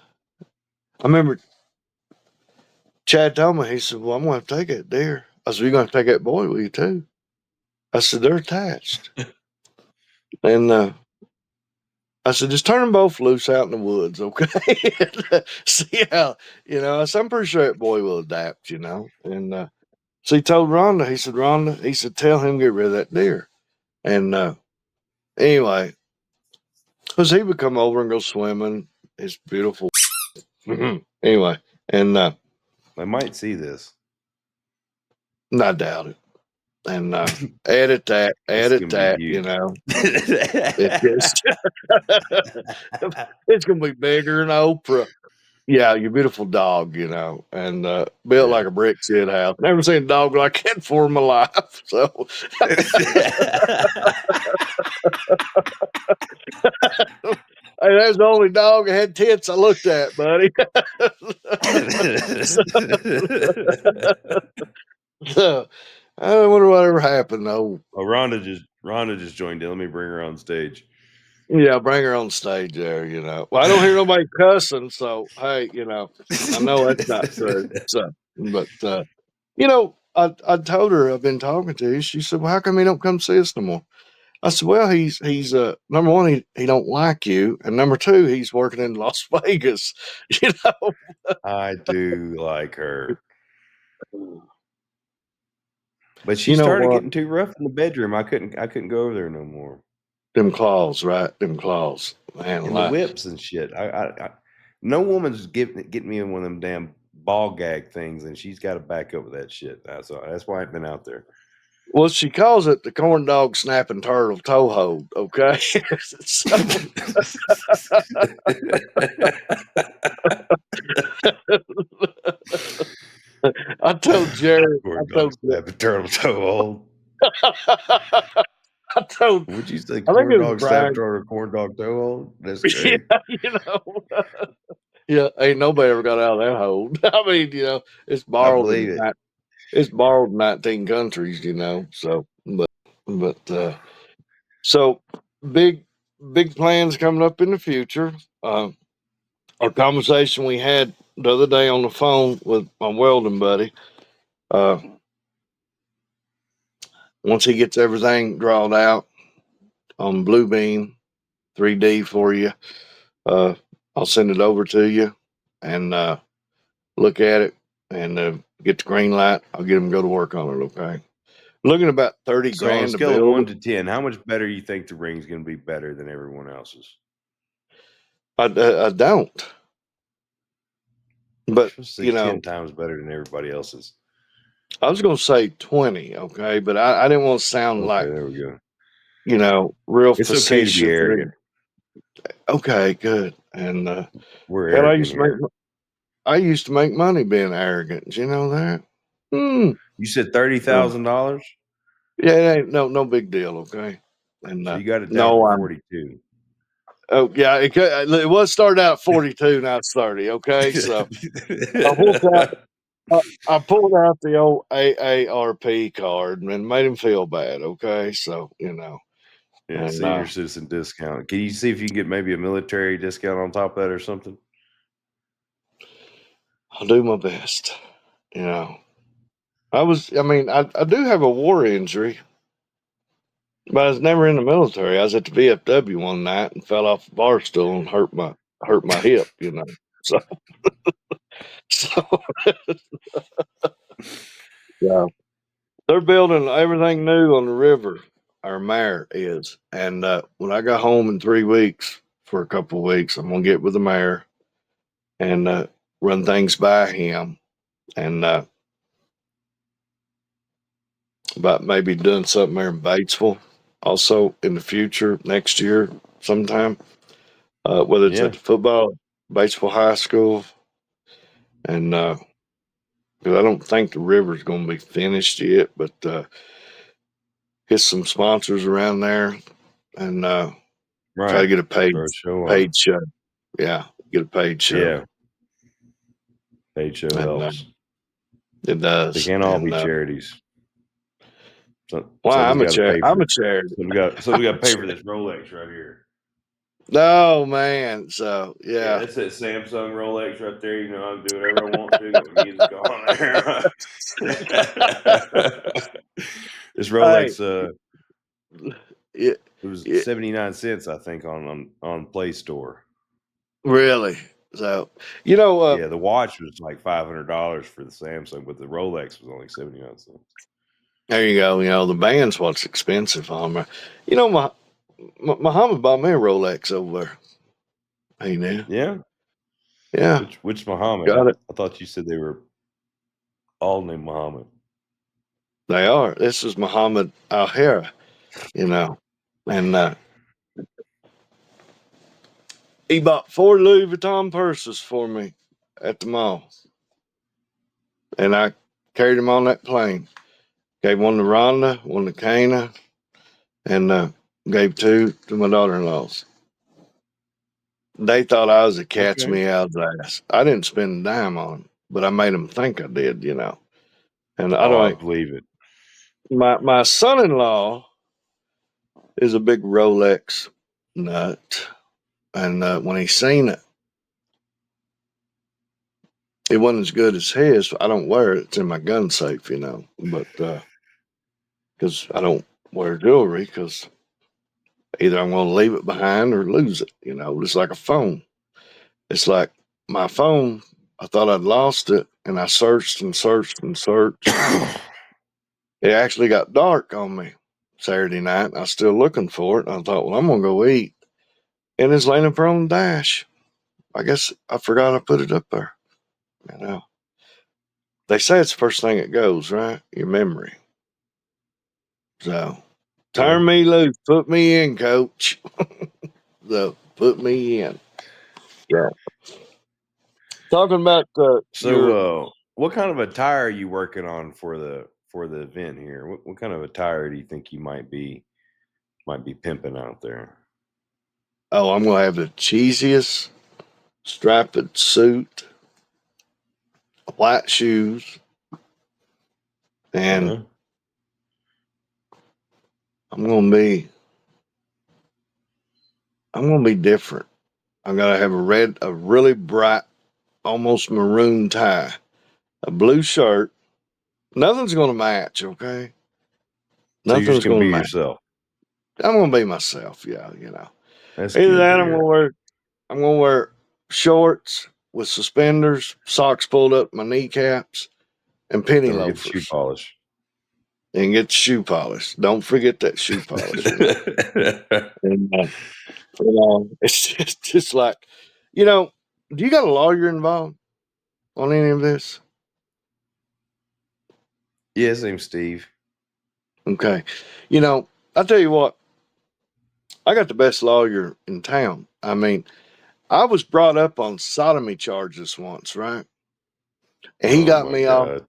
[SPEAKER 2] remember Chad told me, he said, well, I'm going to take that deer. I said, you're going to take that boy with you too? I said, they're attached. And I said, just turn them both loose out in the woods, okay? See how, I said, I'm pretty sure that boy will adapt, And so he told Rhonda, he said, tell him get rid of that deer. And anyway, because he would come over and go swimming. It's beautiful. Anyway, and
[SPEAKER 1] I might see this.
[SPEAKER 2] I doubt it. And
[SPEAKER 1] It's gonna be huge.
[SPEAKER 2] It's just, it's gonna be bigger than Oprah. Yeah, your beautiful dog, and built
[SPEAKER 1] Yeah.
[SPEAKER 2] like a brick shit house. Never seen a dog like that before in my life. So, hey, that's the only dog that had tits I looked at, buddy. So, I wonder whatever happened though.
[SPEAKER 1] Oh, Rhonda just joined in. Let me bring her on stage.
[SPEAKER 2] Yeah, bring her on stage there, Well, I don't hear nobody cussing, so hey, I know that's not true. So, but I told her I've been talking to you. She said, "Well, how come he don't come see us no more?" I said, "Well, he's number one, he don't like you, and number two, he's working in Las Vegas." You know,
[SPEAKER 1] I do like her. But she
[SPEAKER 2] you know
[SPEAKER 1] started
[SPEAKER 2] what?
[SPEAKER 1] getting too rough in the bedroom. I couldn't go over there no more.
[SPEAKER 2] Them claws, right? Them claws, man.
[SPEAKER 1] And the
[SPEAKER 2] Like,
[SPEAKER 1] whips and shit. I no woman's getting me in one of them damn ball gag things, and she's got to back up with that shit. That's why I've been out there.
[SPEAKER 2] well, she calls it the corn dog snapping turtle toe hold. Okay, so I told Jared, I
[SPEAKER 1] Corn dog
[SPEAKER 2] told,
[SPEAKER 1] snap a turtle toe hold.
[SPEAKER 2] I told,
[SPEAKER 1] Would you say
[SPEAKER 2] I think
[SPEAKER 1] corn
[SPEAKER 2] it was
[SPEAKER 1] dog snap
[SPEAKER 2] Brian.
[SPEAKER 1] turtle, corn dog toe hold? That's
[SPEAKER 2] Yeah,
[SPEAKER 1] great.
[SPEAKER 2] yeah, ain't nobody ever got out of that hold. I mean, it's
[SPEAKER 1] I
[SPEAKER 2] borrowed
[SPEAKER 1] believe
[SPEAKER 2] in
[SPEAKER 1] it.
[SPEAKER 2] it's borrowed in 19 countries, So, but so big big plans coming up in the future. Our conversation we had the other day on the phone with my welding buddy. Uh, once he gets everything drawn out on Bluebeam 3D for you, uh, I'll send it over to you and look at it and get the green light. I'll get him to go to work on it. Okay. Looking about 30
[SPEAKER 1] So on a
[SPEAKER 2] grand to
[SPEAKER 1] scale of
[SPEAKER 2] build
[SPEAKER 1] 1
[SPEAKER 2] it.
[SPEAKER 1] to 10, how much better you think the ring's gonna be better than everyone else's?
[SPEAKER 2] I don't, but
[SPEAKER 1] Let's say 10 times better than everybody else's.
[SPEAKER 2] I was going to say 20. Okay. But I didn't want to sound
[SPEAKER 1] Okay,
[SPEAKER 2] like,
[SPEAKER 1] there we go.
[SPEAKER 2] real
[SPEAKER 1] It's okay to be
[SPEAKER 2] facetious.
[SPEAKER 1] arrogant.
[SPEAKER 2] Okay, good. And
[SPEAKER 1] We're
[SPEAKER 2] hell,
[SPEAKER 1] arrogant here.
[SPEAKER 2] I used to make money being arrogant. Did you know that? Hmm.
[SPEAKER 1] You said
[SPEAKER 2] Uh,
[SPEAKER 1] $30,000?
[SPEAKER 2] Yeah, it ain't no big deal. Okay, and
[SPEAKER 1] So you got it down
[SPEAKER 2] no,
[SPEAKER 1] for
[SPEAKER 2] I'm.
[SPEAKER 1] 42.
[SPEAKER 2] Oh yeah, it was started out at 42, now it's 30. Okay, so I pulled out I pulled out the old AARP card and made him feel bad. Okay, so
[SPEAKER 1] Yeah,
[SPEAKER 2] and
[SPEAKER 1] senior citizen discount. Can you see if you can get maybe a military discount on top of that or something?
[SPEAKER 2] I'll do my best. You know, I do have a war injury, but I was never in the military. I was at the VFW one night and fell off a bar stool and hurt my hip. So so yeah, they're building everything new on the river. Our mayor is, and when I got home in 3 weeks for a couple of weeks, I'm gonna get with the mayor and run things by him, and about maybe doing something there in Batesville, also in the future next year sometime. Whether it's at
[SPEAKER 1] Yeah,
[SPEAKER 2] the football Batesville High School, and because I don't think the river's going to be finished yet, but get some sponsors around there and try to
[SPEAKER 1] right.
[SPEAKER 2] get a paid
[SPEAKER 1] Throw a show on.
[SPEAKER 2] paid show. Yeah, get a paid show,
[SPEAKER 1] Yeah, paid show
[SPEAKER 2] and
[SPEAKER 1] helps.
[SPEAKER 2] it
[SPEAKER 1] They
[SPEAKER 2] does.
[SPEAKER 1] can't all be
[SPEAKER 2] And
[SPEAKER 1] charities.
[SPEAKER 2] why
[SPEAKER 1] Someone's got to pay
[SPEAKER 2] I'm
[SPEAKER 1] for.
[SPEAKER 2] a charity.
[SPEAKER 1] Someone got to pay for this Rolex right here.
[SPEAKER 2] No man, so
[SPEAKER 1] Yeah,
[SPEAKER 2] yeah.
[SPEAKER 1] that's that Samsung Rolex right there. You know, I can do whatever I want to. Got the music on there. This
[SPEAKER 2] Hey,
[SPEAKER 1] Rolex,
[SPEAKER 2] yeah,
[SPEAKER 1] it was
[SPEAKER 2] yeah,
[SPEAKER 1] 79 cents, I think, on Play Store.
[SPEAKER 2] really. So
[SPEAKER 1] Yeah, the watch was like $500 for the Samsung, but the Rolex was only 79 cents.
[SPEAKER 2] there you go. The band's what's expensive on me. Muhammad bought me a Rolex over there. Hey now,
[SPEAKER 1] Yeah,
[SPEAKER 2] yeah,
[SPEAKER 1] which Muhammad?
[SPEAKER 2] got it.
[SPEAKER 1] I thought you said they were all named Muhammad.
[SPEAKER 2] They are. This is Muhammad Al Hera, and he bought 4 Louis Vuitton purses for me at the mall, and I carried them on that plane. Gave one to Rhonda, one to Kana, and gave 2 to my daughter-in-laws. They thought I was a catch
[SPEAKER 1] Okay.
[SPEAKER 2] me out of the ass. I didn't spend a dime on them, but I made them think I did. And I
[SPEAKER 1] Oh, I
[SPEAKER 2] don't.
[SPEAKER 1] believe it.
[SPEAKER 2] My son-in-law is a big Rolex nut, and when he seen it, it wasn't as good as his. I don't wear it; it's in my gun safe, But because I don't wear jewelry, because either I'm going to leave it behind or lose it. It's like a phone. It's like my phone. I thought I'd lost it, and I searched and searched and searched. It actually got dark on me Saturday night. I was still looking for it. I thought, well, I'm gonna go eat, and it's laying up on the dash. I guess I forgot I put it up there. You know, they say it's the first thing that goes, right? Your memory. So
[SPEAKER 1] Yeah.
[SPEAKER 2] turn me loose, put me in, coach. So put me in. Yeah. Talking about
[SPEAKER 1] So,
[SPEAKER 2] your.
[SPEAKER 1] what kind of attire are you working on for the event here? What kind of attire do you think you might be pimping out there?
[SPEAKER 2] Oh, I'm gonna have the cheesiest strapped suit, white shoes, and
[SPEAKER 1] Uh-huh.
[SPEAKER 2] I'm gonna be. I'm gonna be different. I'm gonna have a really bright, almost maroon tie, a blue shirt. Nothing's gonna match, okay?
[SPEAKER 1] So you're just
[SPEAKER 2] Nothing's
[SPEAKER 1] gonna
[SPEAKER 2] gonna
[SPEAKER 1] be
[SPEAKER 2] match.
[SPEAKER 1] yourself.
[SPEAKER 2] I'm gonna be myself, yeah.
[SPEAKER 1] That's
[SPEAKER 2] Either
[SPEAKER 1] good to
[SPEAKER 2] that,
[SPEAKER 1] hear.
[SPEAKER 2] I'm gonna wear shorts with suspenders, socks pulled up my kneecaps, and penny
[SPEAKER 1] Don't forget the shoe
[SPEAKER 2] loafers,
[SPEAKER 1] polish.
[SPEAKER 2] and get shoe polish. Don't forget that shoe polish. And it's just like, you know, do you got a lawyer involved on any of this?
[SPEAKER 1] Yeah, his name's Steve.
[SPEAKER 2] Okay, I tell you what, I got the best lawyer in town. I mean, I was brought up on sodomy charges once, right? And he
[SPEAKER 1] Oh
[SPEAKER 2] got
[SPEAKER 1] my
[SPEAKER 2] me off.
[SPEAKER 1] god.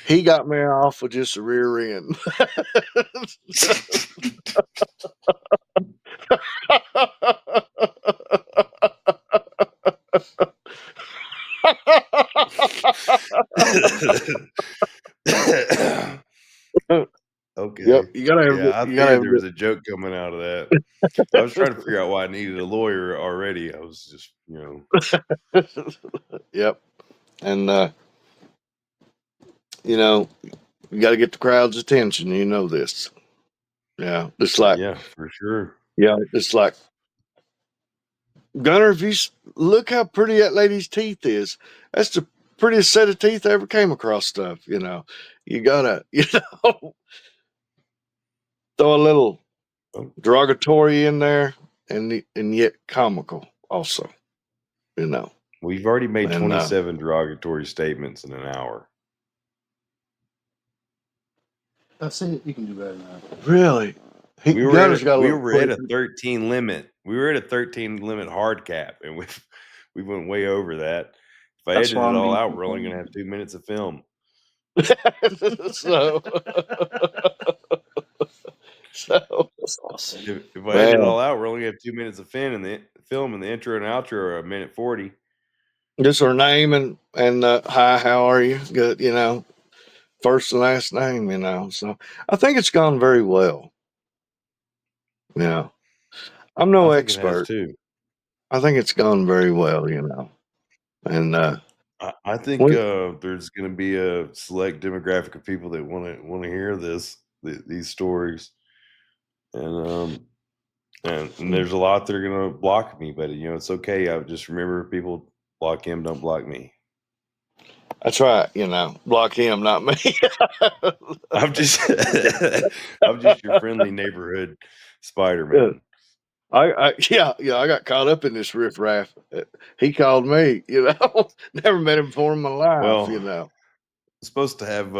[SPEAKER 2] He got me off with just a rear end.
[SPEAKER 1] Okay.
[SPEAKER 2] Yep, you gotta have
[SPEAKER 1] Yeah, I
[SPEAKER 2] you gotta
[SPEAKER 1] figured
[SPEAKER 2] have
[SPEAKER 1] there was a joke coming out of that. I was trying to figure out why I needed a lawyer already. I was just,
[SPEAKER 2] Yep, and you know, you got to get the crowd's attention. You know this. Yeah, it's like
[SPEAKER 1] yeah, for sure.
[SPEAKER 2] it's like Gunner. If you look how pretty that lady's teeth is, that's the prettiest set of teeth I ever came across. Stuff, you gotta throw a little
[SPEAKER 1] Oh,
[SPEAKER 2] derogatory in there, and yet comical also.
[SPEAKER 1] we've already made
[SPEAKER 2] And
[SPEAKER 1] 27 derogatory statements in an hour.
[SPEAKER 3] That's it. You can do better than that.
[SPEAKER 2] really,
[SPEAKER 1] We were at
[SPEAKER 2] Gunner's
[SPEAKER 1] a
[SPEAKER 2] got a
[SPEAKER 1] we
[SPEAKER 2] little
[SPEAKER 1] were at a
[SPEAKER 2] pretty.
[SPEAKER 1] 13 limit. We were at a 13 limit hard cap, and we went way over that. If I
[SPEAKER 3] That's
[SPEAKER 1] edit
[SPEAKER 3] why
[SPEAKER 1] it
[SPEAKER 3] I'm
[SPEAKER 1] all
[SPEAKER 3] being
[SPEAKER 1] out, we're only gonna
[SPEAKER 3] complained.
[SPEAKER 1] have 2 minutes of film.
[SPEAKER 2] so, so,
[SPEAKER 3] That's awesome.
[SPEAKER 1] If I edit it
[SPEAKER 2] man,
[SPEAKER 1] all out, we're only gonna have 2 minutes of film, and the intro and outro are a minute 40.
[SPEAKER 2] just her name and hi, how are you? Good, first and last name, So I think it's gone very well. Yeah, I'm
[SPEAKER 1] I
[SPEAKER 2] no
[SPEAKER 1] think it has
[SPEAKER 2] expert.
[SPEAKER 1] too.
[SPEAKER 2] I think it's gone very well, and
[SPEAKER 1] I think
[SPEAKER 2] we,
[SPEAKER 1] there's going to be a select demographic of people that want to hear these stories, and and there's a lot that are going to block me, but it's okay. I just remember people block him, don't block me.
[SPEAKER 2] that's right. Block him, not me.
[SPEAKER 1] I'm just I'm just your friendly neighborhood Spider-Man.
[SPEAKER 2] I got caught up in this riffraff. He called me, never met him before in my life,
[SPEAKER 1] Well, supposed to have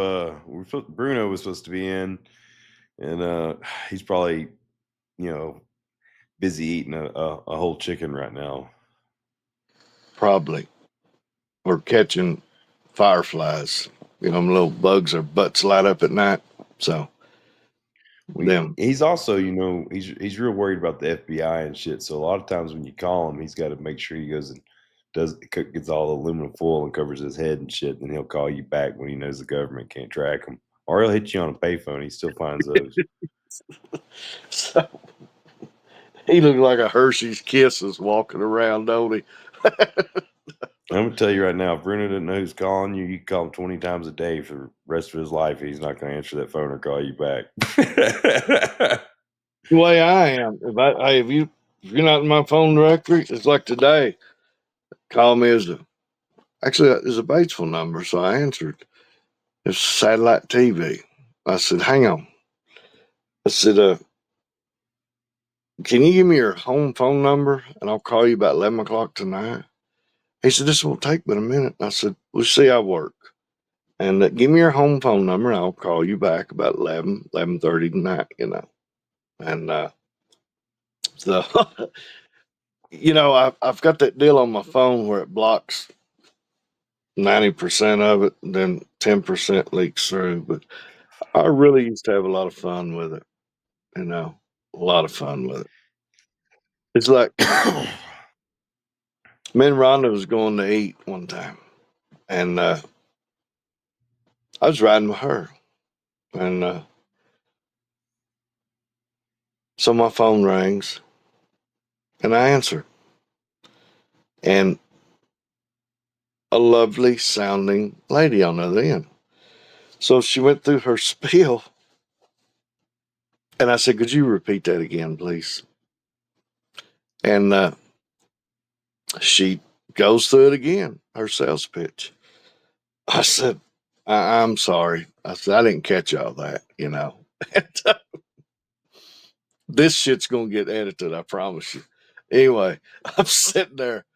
[SPEAKER 1] Bruno was supposed to be in, and he's probably you know busy eating a whole chicken right now.
[SPEAKER 2] probably, or catching fireflies. Them little bugs are butts light up at night. So them,
[SPEAKER 1] He's also, he's real worried about the FBI and shit. So a lot of times when you call him, he's got to make sure he goes and gets all the aluminum foil and covers his head and shit. Then he'll call you back when he knows the government can't track him, or he'll hit you on a payphone. He still finds those.
[SPEAKER 2] so he looked like a Hershey's Kisses walking around, don't he?
[SPEAKER 1] I'm gonna tell you right now, if Bruno didn't know who's calling you, you can call him 20 times a day for the rest of his life. He's not gonna answer that phone or call you back.
[SPEAKER 2] The way I am, if you're not in my phone directory, it's like today. Call me as actually there's a Batesville number, so I answered. It's satellite TV. I said, hang on. I said, can you give me your home phone number and I'll call you about 11 o'clock tonight? He said, this won't take but a minute. I said, we'll see how I work. And give me your home phone number and I'll call you back about 11:30 tonight, And so, I've got that deal on my phone where it blocks 90% of it, and then 10% leaks through. But I really used to have a lot of fun with it, a lot of fun with it. It's like me and Rhonda was going to eat one time, and I was riding with her, and so my phone rings, and I answer, and a lovely sounding lady on the other end. So she went through her spiel, and I said, "Could you repeat that again, please?" And she goes through it again, her sales pitch. I said, I'm sorry. I said, I didn't catch all that, This shit's going to get edited, I promise you. Anyway, I'm sitting there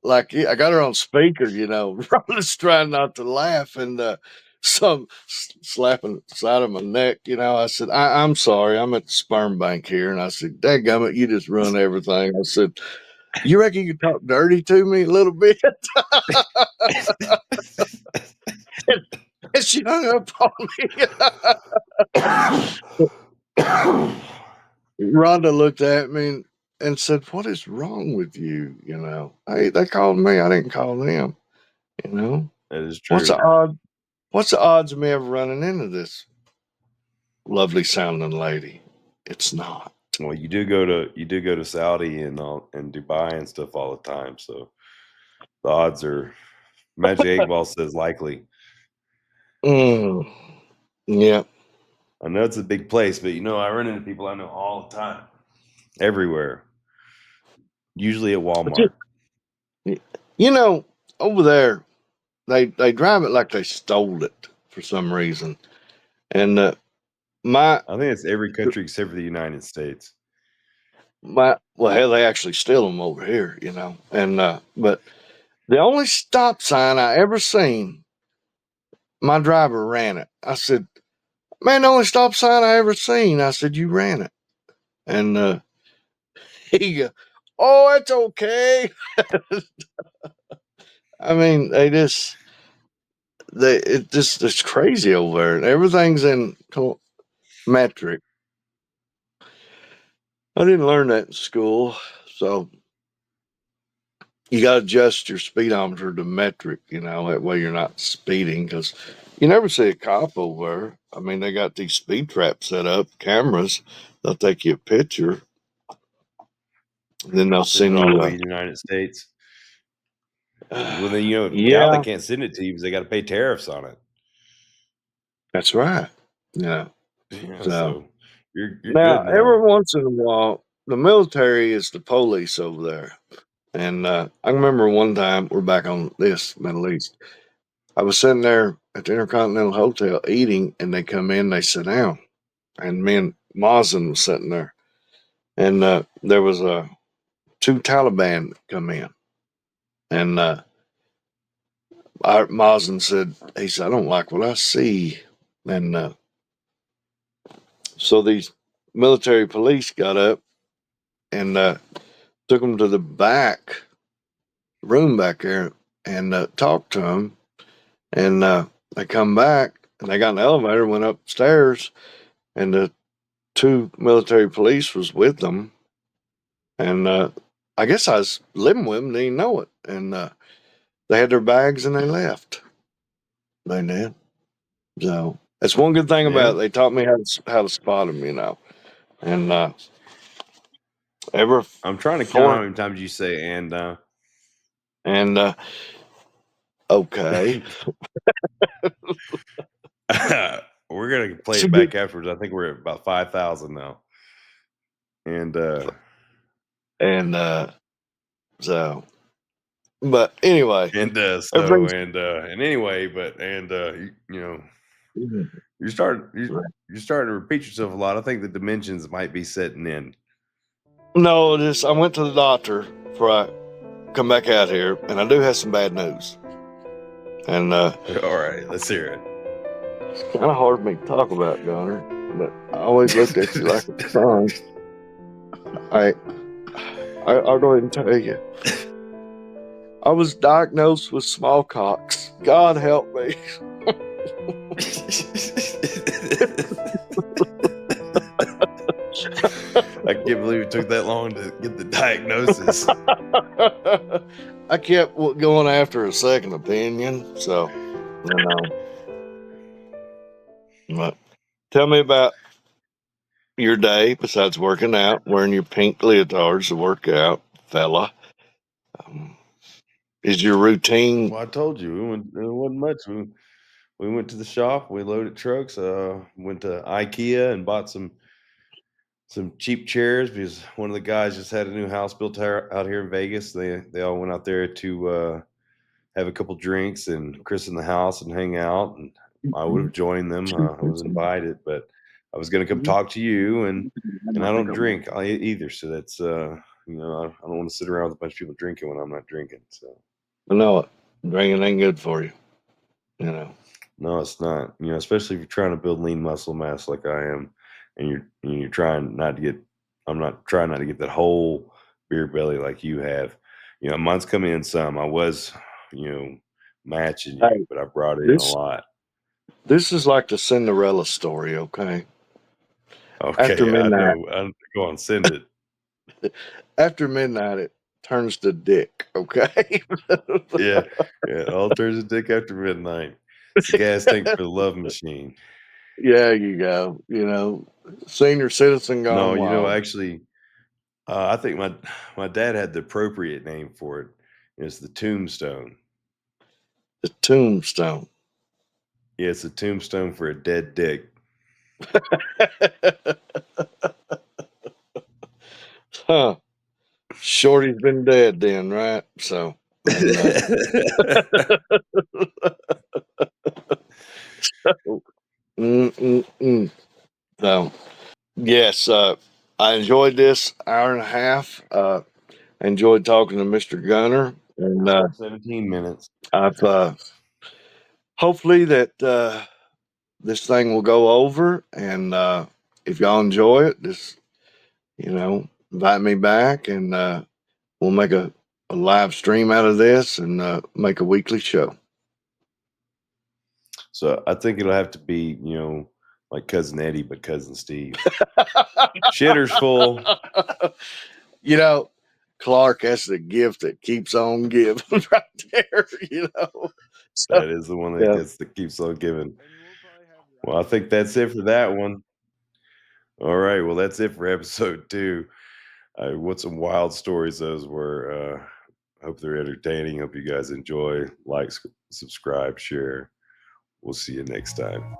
[SPEAKER 2] like, I got her on speaker, Rhonda's trying not to laugh, and some slapping the side of my neck, I said, I'm sorry, I'm at the sperm bank here. And I said, dadgummit, you just run everything. I said, you reckon you can talk dirty to me a little bit? She hung up on me. Rhonda looked at me and said, "What is wrong with you? You know, hey, they called me. I didn't call them. You know,
[SPEAKER 1] That is
[SPEAKER 2] what's
[SPEAKER 1] true.
[SPEAKER 2] the odd? What's the odds of me ever running into this lovely sounding lady? It's not."
[SPEAKER 1] Well, you do go to Saudi and Dubai and stuff all the time, so the odds are Magic 8 Ball says likely.
[SPEAKER 2] Mm, yeah.
[SPEAKER 1] I know it's a big place, but I run into people I know all the time, everywhere. Usually at
[SPEAKER 2] But
[SPEAKER 1] Walmart.
[SPEAKER 2] you know, over there, they drive it like they stole it for some reason. And my
[SPEAKER 1] I think it's every country except for the United States.
[SPEAKER 2] well, hell, they actually steal them over here, you know. And but the only stop sign I ever seen, my driver ran it. I said, "Man, the only stop sign I ever seen." I said, "You ran it." And he go, "Oh, it's okay." I mean, it's crazy over there. And everything's in metric. I didn't learn that in school, so you got to adjust your speedometer to metric. You know, that way you're not speeding because you never see a cop over there. I mean, they got these speed traps set up, cameras. They'll take you a picture, and then they'll
[SPEAKER 1] Send it
[SPEAKER 2] send
[SPEAKER 1] all the
[SPEAKER 2] you
[SPEAKER 1] way to the United States. Well, then now they
[SPEAKER 2] yeah,
[SPEAKER 1] can't send it to you because they got to pay tariffs on it.
[SPEAKER 2] that's right. Yeah.
[SPEAKER 1] Yeah,
[SPEAKER 2] So
[SPEAKER 1] so you're
[SPEAKER 2] now,
[SPEAKER 1] good
[SPEAKER 2] every
[SPEAKER 1] now.
[SPEAKER 2] once in a while, the military is the police over there. And I remember one time, we're back on this Middle East. I was sitting there at the Intercontinental Hotel eating, and they come in, they sit down, and me and Mazen was sitting there, and there was two Taliban come in, and Mazen said, he said, "I don't like what I see," and so these military police got up and took them to the back room back there and talked to them, and they come back and they got in the elevator, went upstairs, and the two military police was with them, and I guess I was living with them, didn't know it, and they had their bags and they left. They did. So that's one good thing about
[SPEAKER 1] Yeah,
[SPEAKER 2] it. They taught me how to spot them, you know, and ever
[SPEAKER 1] I'm trying to count
[SPEAKER 2] four
[SPEAKER 1] how many times you say and.
[SPEAKER 2] and okay.
[SPEAKER 1] We're gonna play
[SPEAKER 2] She
[SPEAKER 1] it
[SPEAKER 2] get
[SPEAKER 1] back afterwards. I think we're at about 5,000 now, and
[SPEAKER 2] and so, but anyway,
[SPEAKER 1] and so
[SPEAKER 2] everything's
[SPEAKER 1] and anyway, but
[SPEAKER 2] Mhm.
[SPEAKER 1] you're starting you're starting to repeat yourself a lot. I think the dimensions might be setting in.
[SPEAKER 2] No, this I went to the doctor before I come back out here, and I do have some bad news. And
[SPEAKER 1] All right, let's hear
[SPEAKER 2] it's kind of hard for me to talk about, Gunner, but I always looked at you like a son. I, I'll go ahead and tell you. I was diagnosed with smallpox. God help me.
[SPEAKER 1] I can't believe it took that long to get the diagnosis.
[SPEAKER 2] I kept going after a second opinion, so you know. But tell me about your day besides working out, wearing your pink leotards to work out, fella. Um, is your routine?
[SPEAKER 1] Well, I told you it wasn't much. We went to the shop. We loaded trucks. Went to IKEA and bought some cheap chairs because one of the guys just had a new house built out here in Vegas. They all went out there to have a couple drinks and christen the house and hang out. And I would have joined them. I was invited, but I was going to come talk to you, and I don't drink either. So that's I don't want to sit around with a bunch of people drinking when I'm not drinking. So
[SPEAKER 2] I know it. Drinking ain't good for you. You know.
[SPEAKER 1] no, it's not. Especially if you're trying to build lean muscle mass like I am, and you're trying not to get. I'm not trying not to get that whole beer belly like you have. Mine's come in some. I was, matching you,
[SPEAKER 2] Hey,
[SPEAKER 1] but I brought it in a
[SPEAKER 2] this
[SPEAKER 1] lot.
[SPEAKER 2] This is like the Cinderella story, okay? After
[SPEAKER 1] Okay, I
[SPEAKER 2] midnight,
[SPEAKER 1] know. Go on, send it.
[SPEAKER 2] after midnight, it turns to dick, okay?
[SPEAKER 1] Yeah, yeah. It all turns a dick after midnight. It's the gas tank for the love machine.
[SPEAKER 2] Yeah, you go. Senior citizen
[SPEAKER 1] No,
[SPEAKER 2] gone wild.
[SPEAKER 1] actually, I think my dad had the appropriate name for it. It's the tombstone.
[SPEAKER 2] The tombstone.
[SPEAKER 1] Yeah, it's a tombstone for a dead dick.
[SPEAKER 2] Huh. Shorty's been dead then, right? So, and mm, mm, mm. So, yes, I enjoyed this hour and a half. I enjoyed talking to Mr. Gunner, and
[SPEAKER 1] 17 minutes.
[SPEAKER 2] I've hopefully that this thing will go over. And if y'all enjoy it, just invite me back, and we'll make a live stream out of this and make a weekly show.
[SPEAKER 1] So I think it'll have to be, like Cousin Eddie, but Cousin Steve. Shitter's full.
[SPEAKER 2] you know, Clark, that's the gift that keeps on giving right there. So,
[SPEAKER 1] That is the one
[SPEAKER 2] yeah.
[SPEAKER 1] that keeps on giving. Well, I think that's it for that one. All right. Well, that's it for episode 2. What some wild stories those were. Hope they're entertaining. Hope you guys enjoy. Like, subscribe, share. We'll see you next time.